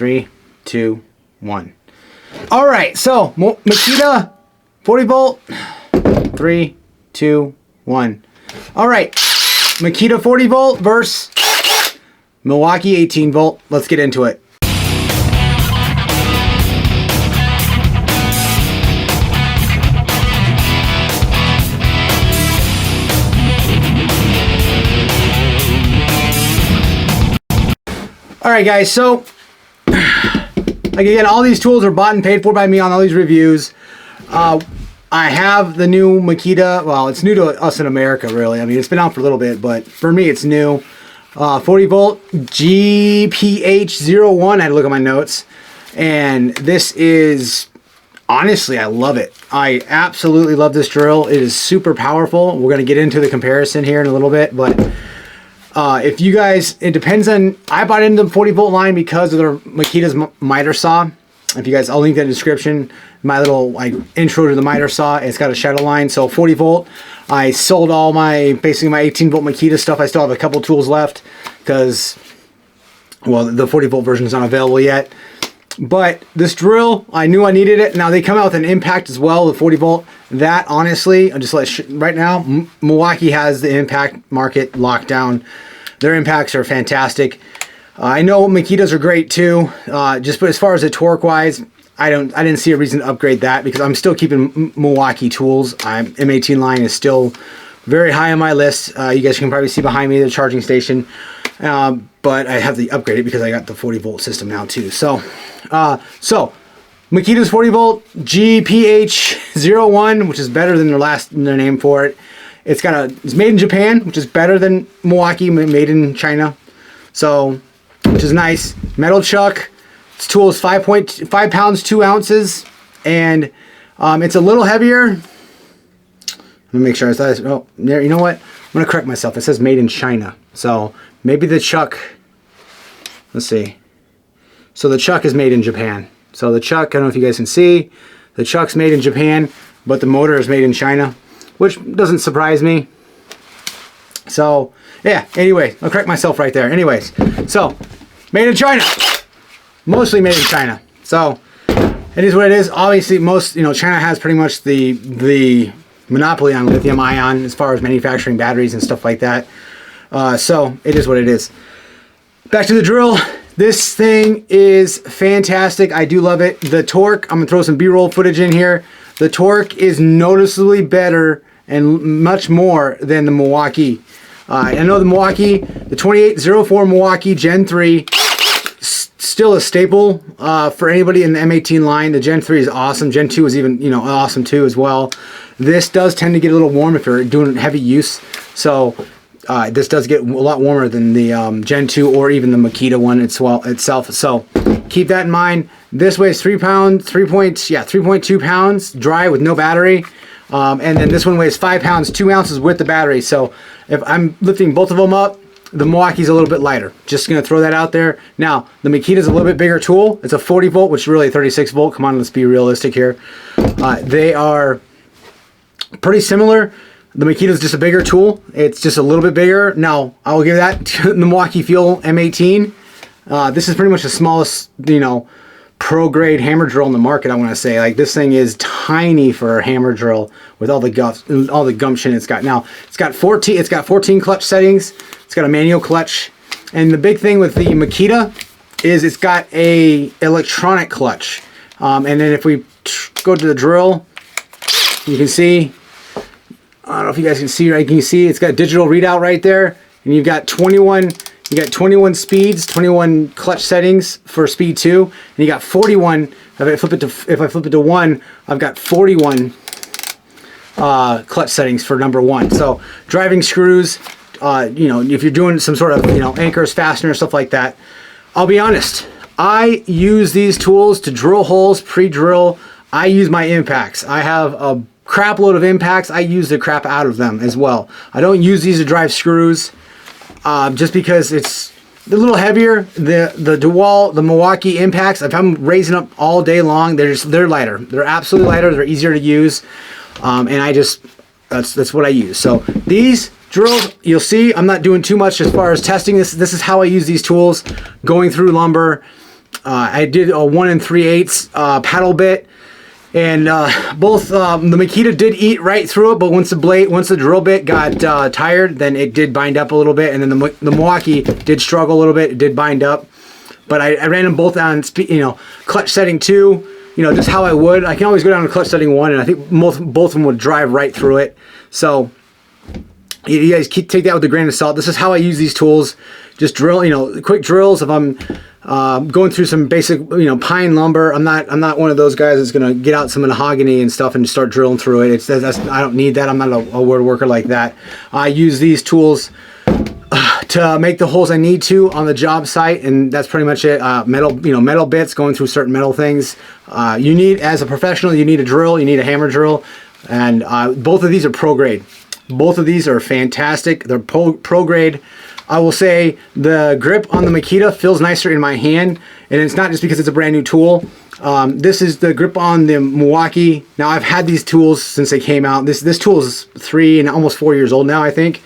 3, 2, 1. All right, so Makita 40 volt. 3, 2, 1. All right, Makita 40 volt versus Milwaukee 18 volt. Let's get into it. All right, guys, so like again, all these tools are bought and paid for by me on all these reviews. I have the new Makita. Well, it's new to us in America, really. I mean, it's been out for a little bit, but for me, it's new. 40 volt GPH01. I had to look at my notes. And this is, honestly, I love it. I absolutely love this drill. It is super powerful. We're going to get into the comparison here in a little bit, but if you guys, it depends on, I bought into the 40 volt line because of their Makita's miter saw. If you guys, I'll link that in the description, my little like intro to the miter saw. It's got a shadow line. So 40 volt, I sold all my, basically my 18 volt Makita stuff. I still have a couple tools left because, well, the 40 volt version is not available yet. But this drill, I knew I needed it. Now they come out with an impact as well, the 40 volt. That honestly, I'll just let right now, Milwaukee has the impact market locked down. Their impacts are fantastic. I know Makitas are great too. But as far as the torque wise, I didn't see a reason to upgrade that because I'm still keeping Milwaukee tools. M18 line is still very high on my list. You guys can probably see behind me the charging station. But I have to upgrade it because I got the 40 volt system now too. So Makita's 40 volt GPH01, which is better than their name for it. It's made in Japan, which is better than Milwaukee, made in China. So, which is nice. Metal chuck. This tool is 5 pounds 2 ounces, and it's a little heavier. Let me make sure I saw this. Oh, there. You know what? I'm gonna correct myself. It says made in China. So maybe the chuck. Let's see. So the chuck is made in Japan. So the chuck, I don't know if you guys can see, the chuck's made in Japan, but the motor is made in China, which doesn't surprise me. So yeah. Anyway, I'll correct myself right there. Anyways, so made in China. Mostly made in China. So it is what it is. Obviously, China has pretty much the monopoly on lithium ion as far as manufacturing batteries and stuff like that. So it is what it is. Back to the drill. This thing is fantastic. I do love it. The torque, I'm gonna throw some B-roll footage in here. The torque is noticeably better and much more than the Milwaukee. I know the Milwaukee, the 2804 Milwaukee Gen 3, still a staple for anybody in the M18 line. The Gen 3 is awesome. Gen 2 is even, awesome too as well. This does tend to get a little warm if you're doing heavy use. So this does get a lot warmer than the Gen 2 or even the Makita one itself. So keep that in mind. This weighs 3.2 pounds dry with no battery. And then this one weighs 5 pounds 2 ounces with the battery. So if I'm lifting both of them up, the Milwaukee's a little bit lighter. Just gonna throw that out there. Now, the Makita's a little bit bigger tool. It's a 40 volt, which is really a 36 volt. Come on, let's be realistic here. They are pretty similar. The Makita's just a bigger tool. It's just a little bit bigger. Now, I will give that to the Milwaukee Fuel M18. This is pretty much the smallest, pro grade hammer drill in the market. I want to say, like, this thing is tiny for a hammer drill with all the gumption it's got. Now, it's got 14 clutch settings. It's got a manual clutch, and the big thing with the Makita is it's got a electronic clutch. And then if we go to the drill, you can see. I don't know if you guys can see. Right, can you see? It's got a digital readout right there, and you've got 21. You got 21 speeds, 21 clutch settings for speed 2, and you got 41. If I flip it to 1, I've got 41 clutch settings for number 1. So driving screws, if you're doing some sort of anchors, fasteners, stuff like that. I'll be honest. I use these tools to drill holes, pre-drill. I use my impacts. I have a crap load of impacts. I use the crap out of them as well. I don't use these to drive screws. Just because it's a little heavier. The Milwaukee impacts, if I'm raising up all day long, they're lighter. They're absolutely lighter. They're easier to use, and that's what I use. So these drills, you'll see, I'm not doing too much as far as testing this. This is how I use these tools, going through lumber. I did a 1 3/8 paddle bit, and both the Makita did eat right through it, but once the drill bit got tired, then it did bind up a little bit, and then the Milwaukee did struggle a little bit. It did bind up, but I ran them both on clutch setting 2. Just how I would. I can always go down to clutch setting 1, and I think both of them would drive right through it. So you guys take that with a grain of salt. This is how I use these tools. Just drill, quick drills. If I'm going through some basic, pine lumber, I'm not one of those guys that's gonna get out some mahogany and stuff and start drilling through it. I don't need that. I'm not a wood worker like that. I use these tools to make the holes I need to on the job site, and that's pretty much it. Metal bits, going through certain metal things. You need, as a professional, you need a drill, you need a hammer drill, and both of these are pro grade. Both of these are fantastic. They're pro grade. I will say the grip on the Makita feels nicer in my hand, and it's not just because it's a brand new tool. This is the grip on the Milwaukee. Now, I've had these tools since they came out. This tool is 3 and almost 4 years old now, I think.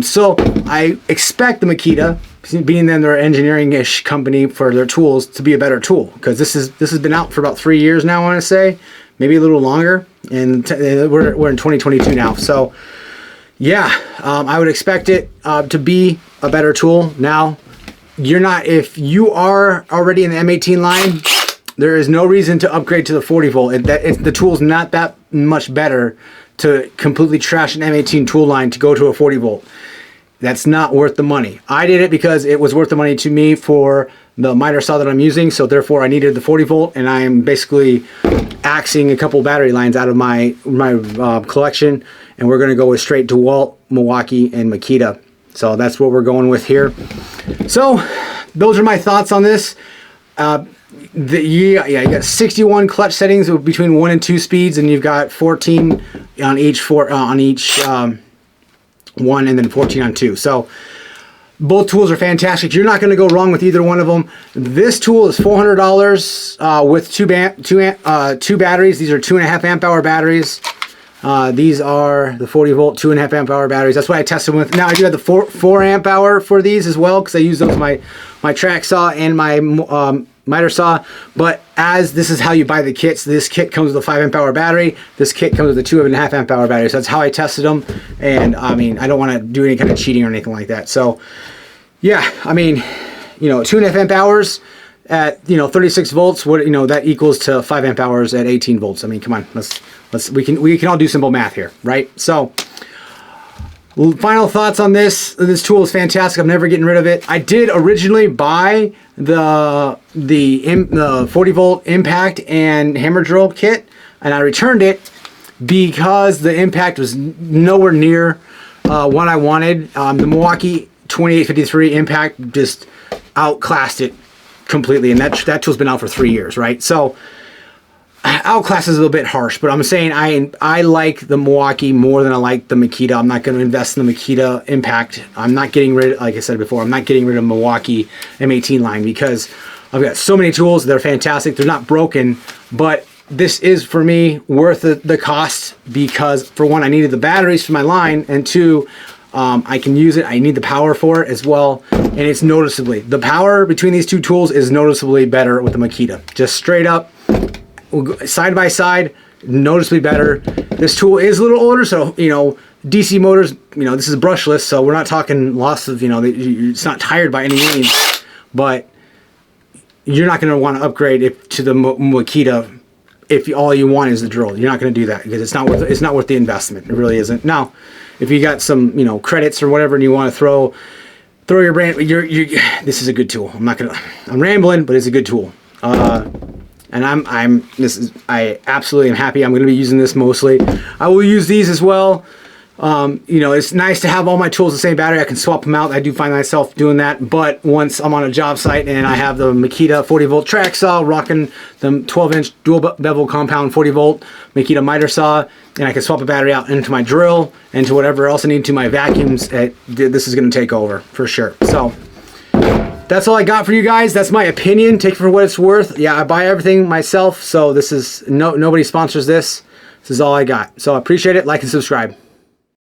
So I expect the Makita, being then their engineering-ish company for their tools, to be a better tool, because this has been out for about 3 years now, I want to say, maybe a little longer, and we're in 2022 now. So yeah, I would expect it to be a better tool. Now, if you are already in the M18 line, there is no reason to upgrade to the 40 volt. The tool's not that much better to completely trash an M18 tool line to go to a 40 volt. That's not worth the money. I did it because it was worth the money to me for the miter saw that I'm using, so therefore I needed the 40 volt, and I am basically axing a couple battery lines out of my collection, and we're going to go with straight DeWalt, Milwaukee, and Makita. So that's what we're going with here. So those are my thoughts on this. You got 61 clutch settings between 1 and 2 speeds, and you've got 14 on each one, and then 14 on 2. So both tools are fantastic. You're not going to go wrong with either one of them. This tool is $400 with two batteries. These are 2.5 amp hour batteries. These are the 40 volt 2.5 amp hour batteries. That's what I tested with. Now I do have the 4 amp hour for these as well, because I use those in my track saw and my miter saw. But as this is how you buy the kits, this kit comes with a 5 amp hour battery. This kit comes with a 2.5 amp hour battery. So that's how I tested them. And I mean, I don't want to do any kind of cheating or anything like that. So yeah, I mean, 2.5 amp hours at 36 volts, that equals to 5 amp hours at 18 volts. I mean, come on, we can all do simple math here, right? So final thoughts on this. This tool is fantastic. I'm never getting rid of it. I did originally buy the 40 volt impact and hammer drill kit, and I returned it because the impact was nowhere near what I wanted. The Milwaukee 2853 impact just outclassed it completely, and that tool's been out for 3 years, right? So outclass is a little bit harsh, but I'm saying I like the Milwaukee more than I like the Makita. I'm not going to invest in the Makita impact. I'm not getting rid, like I said before, I'm not getting rid of Milwaukee M18 line because I've got so many tools. They're fantastic. They're not broken, but this is for me worth the cost because, for one, I needed the batteries for my line, and two, I can use it. I need the power for it as well, and it's noticeably, the power between these two tools is noticeably better with the Makita. Just straight up, side by side, noticeably better. This tool is a little older, so DC motors, this is brushless, so we're not talking loss of, it's not tired by any means, but you're not going to want to upgrade it to the Makita if all you want is the drill. You're not going to do that because it's not worth the investment. It really isn't. Now, if you got some credits or whatever and you want to throw your brand, this is a good tool. I'm rambling, but it's a good tool. And I absolutely am happy. I'm going to be using this mostly. I will use these as well. It's nice to have all my tools the same battery. I can swap them out. I do find myself doing that. But once I'm on a job site and I have the Makita 40 volt track saw, rocking the 12-inch dual bevel compound 40 volt Makita miter saw, and I can swap a battery out into my drill and to whatever else I need to my vacuums, this is going to take over for sure. So that's all I got for you guys. That's my opinion. Take it for what it's worth. Yeah, I buy everything myself, so this is nobody sponsors this. This is all I got. So I appreciate it. Like and subscribe.